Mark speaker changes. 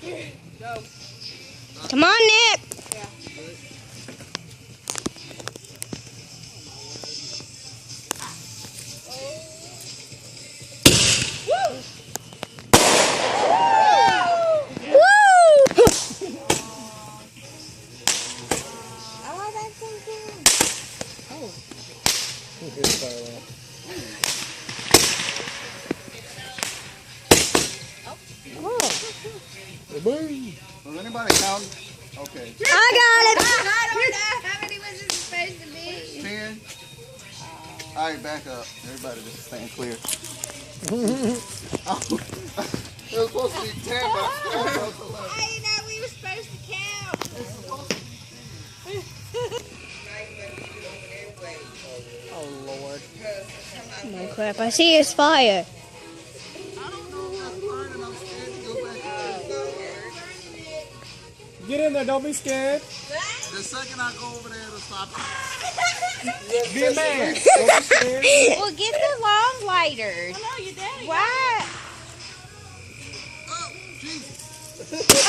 Speaker 1: Go.
Speaker 2: Come on, Nick.
Speaker 1: Yeah.
Speaker 3: Was anybody counting? Okay.
Speaker 2: I got it.
Speaker 1: I don't know how many was it supposed to be.
Speaker 3: 10. All right, back up. Everybody just stand clear. It was supposed to be 10, but I still was 11.
Speaker 1: I didn't know we were supposed to count.
Speaker 4: Oh, Lord.
Speaker 2: Oh crap! I see his fire.
Speaker 3: I don't know if that's burning. I'm scared to go back there.
Speaker 4: Get in there. Don't be scared.
Speaker 3: The second I go over there, it'll stop.
Speaker 4: Be a man. Don't be scared.
Speaker 1: Well, get the long lighters.
Speaker 5: No, your daddy.
Speaker 1: Why?
Speaker 3: Oh, Jesus.